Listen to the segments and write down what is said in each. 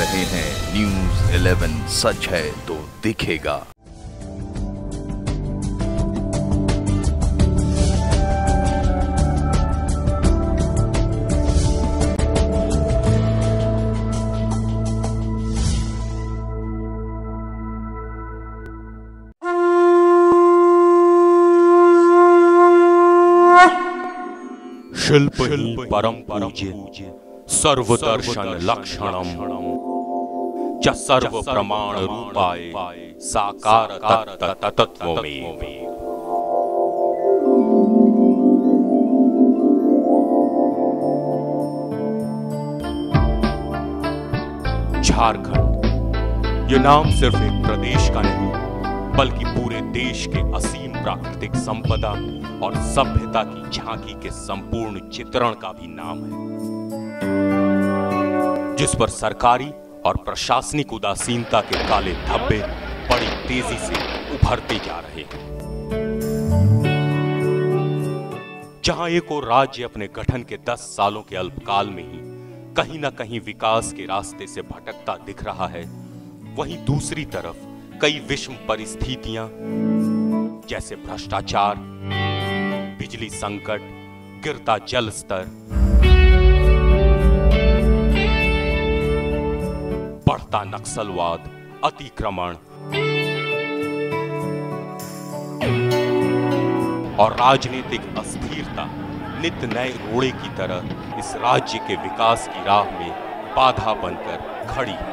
रहे हैं न्यूज़ 11 सच है तो दिखेगा। शिल्प ही परम पूज्य सर्वदर्शन लक्षणम च सर्व प्रमाण रूपाय साकार तत्त्वमेव। झारखंड ये नाम सिर्फ एक प्रदेश का नहीं बल्कि पूरे देश के असीम प्राकृतिक संपदा और सभ्यता की झांकी के संपूर्ण चित्रण का भी नाम है, जिस पर सरकारी और प्रशासनिक उदासीनता के काले धब्बे बड़ी तेजी से उभरते जा रहे हैं। जहां एक और राज्य अपने गठन के 10 सालों के अल्पकाल में ही कहीं ना कहीं विकास के रास्ते से भटकता दिख रहा है, वहीं दूसरी तरफ कई विषम परिस्थितियां जैसे भ्रष्टाचार, बिजली संकट, गिरता जल स्तर, बढ़ता नक्सलवाद, अतिक्रमण और राजनीतिक अस्थिरता नित नए रोड़े की तरह इस राज्य के विकास की राह में बाधा बनकर खड़ी है।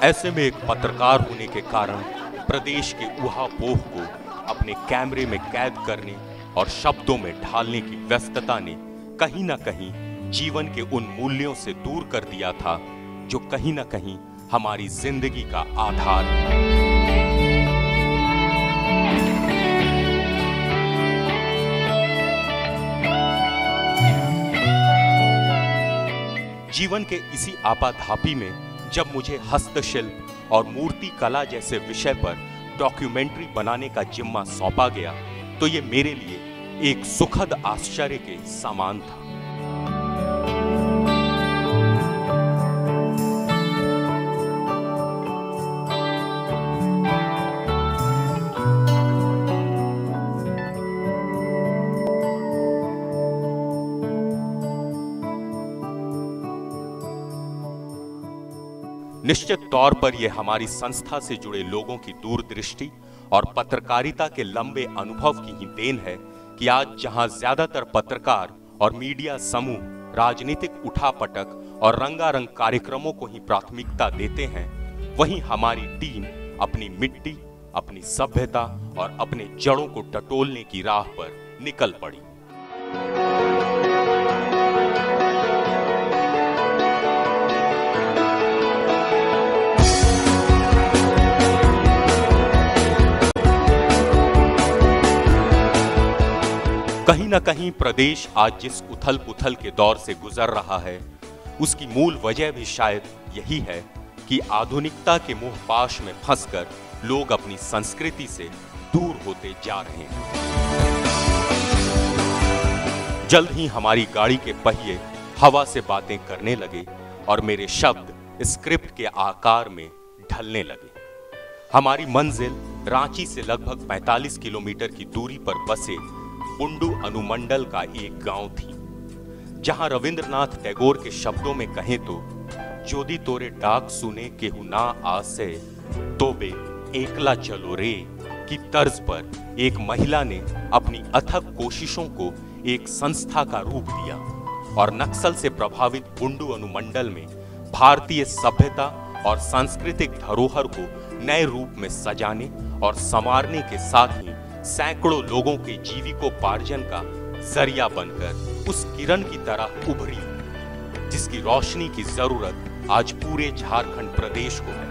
ऐसे में एक पत्रकार होने के कारण प्रदेश के ऊहापोह को अपने कैमरे में कैद करने और शब्दों में ढालने की व्यस्तता ने कहीं ना कहीं जीवन के उन मूल्यों से दूर कर दिया था जो कहीं ना कहीं हमारी जिंदगी का आधार है। जीवन के इसी आपाधापी में जब मुझे हस्तशिल्प और मूर्ति कला जैसे विषय पर डॉक्यूमेंट्री बनाने का जिम्मा सौंपा गया तो ये मेरे लिए एक सुखद आश्चर्य के समान था। निश्चित तौर पर यह हमारी संस्था से जुड़े लोगों की दूरदृष्टि और पत्रकारिता के लंबे अनुभव की ही देन है कि आज जहां ज्यादातर पत्रकार और मीडिया समूह राजनीतिक उठापटक और रंगारंग कार्यक्रमों को ही प्राथमिकता देते हैं, वहीं हमारी टीम अपनी मिट्टी, अपनी सभ्यता और अपने जड़ों को टटोलने की राह पर निकल पड़ी। कहीं ना कहीं प्रदेश आज जिस उथल पुथल के दौर से गुजर रहा है, उसकी मूल वजह भी शायद यही है कि आधुनिकता के मोहपाश में फंसकर लोग अपनी संस्कृति से दूर होते जा रहे हैं। जल्द ही हमारी गाड़ी के पहिए हवा से बातें करने लगे और मेरे शब्द स्क्रिप्ट के आकार में ढलने लगे। हमारी मंजिल रांची से लगभग 45 किलोमीटर की दूरी पर बसे बुंडू अनुमंडल का एक गांव थी, जहां रविंद्रनाथ टैगोर के शब्दों में कहें तो जोदी तोरे डाक सुने केहू ना आसे तो बे एकला चलो रे की तर्ज पर एक महिला ने अपनी अथक कोशिशों को एक संस्था का रूप दिया और नक्सल से प्रभावित बुंडू अनुमंडल में भारतीय सभ्यता और सांस्कृतिक धरोहर को नए रूप में सजाने और संवारने के साथ ही सैकड़ों लोगों के जीविकोपार्जन का जरिया बनकर उस किरण की तरह उभरी जिसकी रोशनी की जरूरत आज पूरे झारखंड प्रदेश को है।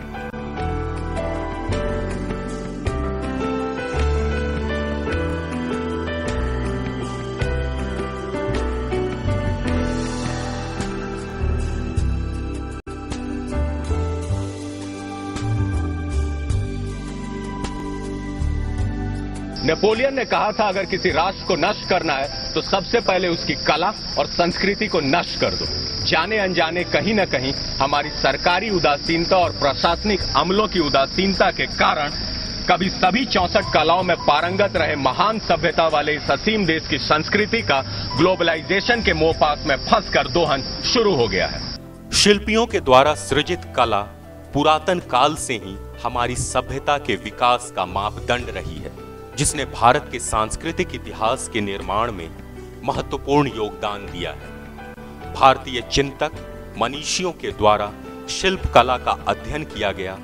नेपोलियन ने कहा था अगर किसी राष्ट्र को नष्ट करना है तो सबसे पहले उसकी कला और संस्कृति को नष्ट कर दो। जाने अनजाने कहीं न कहीं हमारी सरकारी उदासीनता और प्रशासनिक अमलों की उदासीनता के कारण कभी सभी 64 कलाओं में पारंगत रहे महान सभ्यता वाले इस असीम देश की संस्कृति का ग्लोबलाइजेशन के मोहपास में फंसकर दोहन शुरू हो गया है। शिल्पियों के द्वारा सृजित कला पुरातन काल से ही हमारी सभ्यता के विकास का मापदंड रही है, जिसने भारत के सांस्कृतिक इतिहास के निर्माण में महत्वपूर्ण योगदान दिया है। भारतीय चिंतक मनीषियों के द्वारा शिल्प कला का अध्ययन किया गया,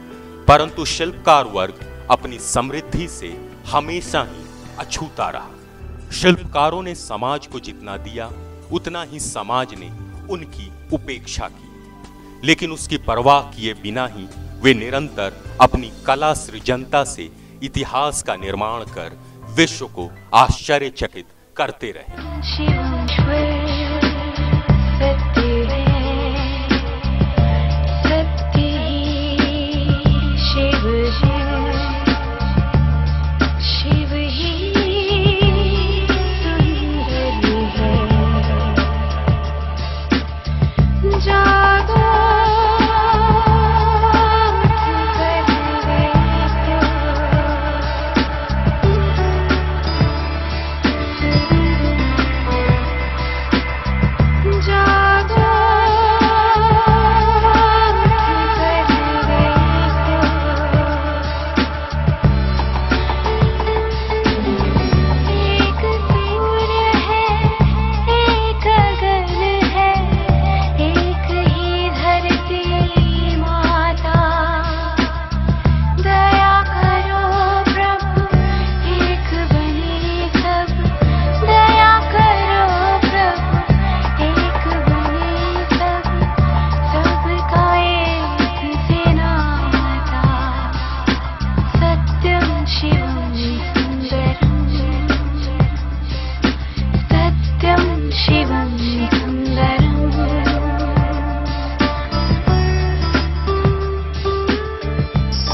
परंतु शिल्पकार वर्ग अपनी समृद्धि से हमेशा ही अछूता रहा। शिल्पकारों ने समाज को जितना दिया उतना ही समाज ने उनकी उपेक्षा की, लेकिन उसकी परवाह किए बिना ही वे निरंतर अपनी कला सृजनता से इतिहास का निर्माण कर विश्व को आश्चर्यचकित करते रहे।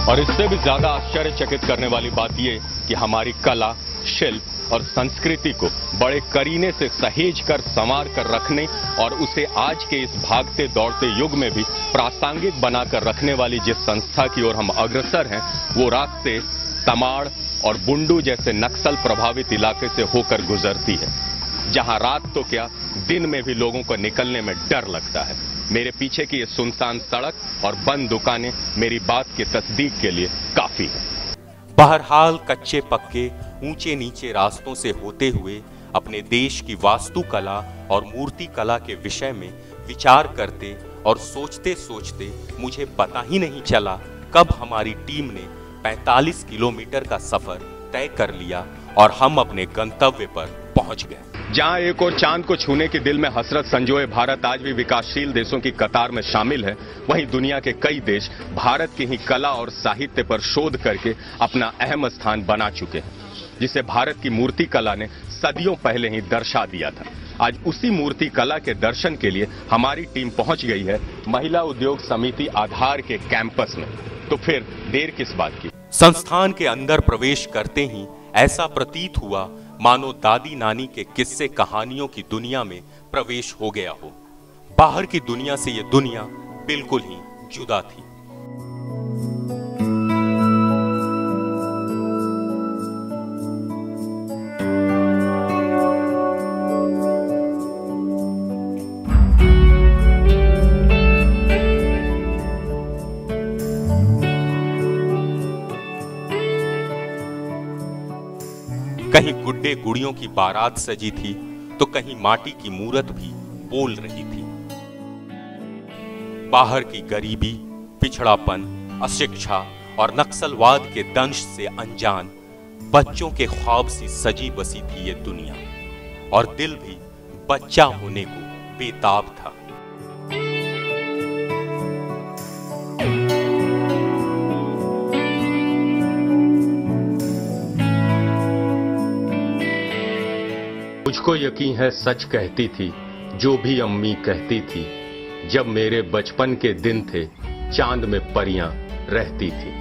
और इससे भी ज्यादा आश्चर्यचकित करने वाली बात यह कि हमारी कला, शिल्प और संस्कृति को बड़े करीने से सहेज कर संवार कर रखने और उसे आज के इस भागते दौड़ते युग में भी प्रासंगिक बनाकर रखने वाली जिस संस्था की ओर हम अग्रसर हैं, वो रास्ते तमाड़ और बुंडू जैसे नक्सल प्रभावित इलाके से होकर गुजरती है, जहां रात तो क्या दिन में भी लोगों को निकलने में डर लगता है। मेरे पीछे की ये सुनसान सड़क और बंद दुकानें मेरी बात की तस्दीक के लिए काफी है। बहरहाल कच्चे पक्के ऊंचे नीचे रास्तों से होते हुए अपने देश की वास्तुकला और मूर्ति कला के विषय में विचार करते और सोचते सोचते मुझे पता ही नहीं चला कब हमारी टीम ने 45 किलोमीटर का सफर तय कर लिया और हम अपने गंतव्य पर पहुंच गए। जहां एक और चांद को छूने के दिल में हसरत संजोए भारत आज भी विकासशील देशों की कतार में शामिल है, वहीं दुनिया के कई देश भारत की ही कला और साहित्य पर शोध करके अपना अहम स्थान बना चुके हैं, जिसे भारत की मूर्ति कला ने सदियों पहले ही दर्शा दिया था। आज उसी मूर्ति कला के दर्शन के लिए हमारी टीम पहुंच गई है महिला उद्योग समिति आधार के कैंपस में। तो फिर देर किस बात की। संस्थान के अंदर प्रवेश करते ही ऐसा प्रतीत हुआ मानो दादी नानी के किस्से कहानियों की दुनिया में प्रवेश हो गया हो। बाहर की दुनिया से यह दुनिया बिल्कुल ही जुदा थी। कहीं गुड्डे गुड़ियों की बारात सजी थी तो कहीं माटी की मूरत भी बोल रही थी। बाहर की गरीबी, पिछड़ापन, अशिक्षा और नक्सलवाद के दंश से अनजान बच्चों के ख्वाब सी सजी बसी थी ये दुनिया, और दिल भी बच्चा होने को बेताब था। मुझको यकीन है सच कहती थी जो भी अम्मी कहती थी, जब मेरे बचपन के दिन थे चांद में परियां रहती थी।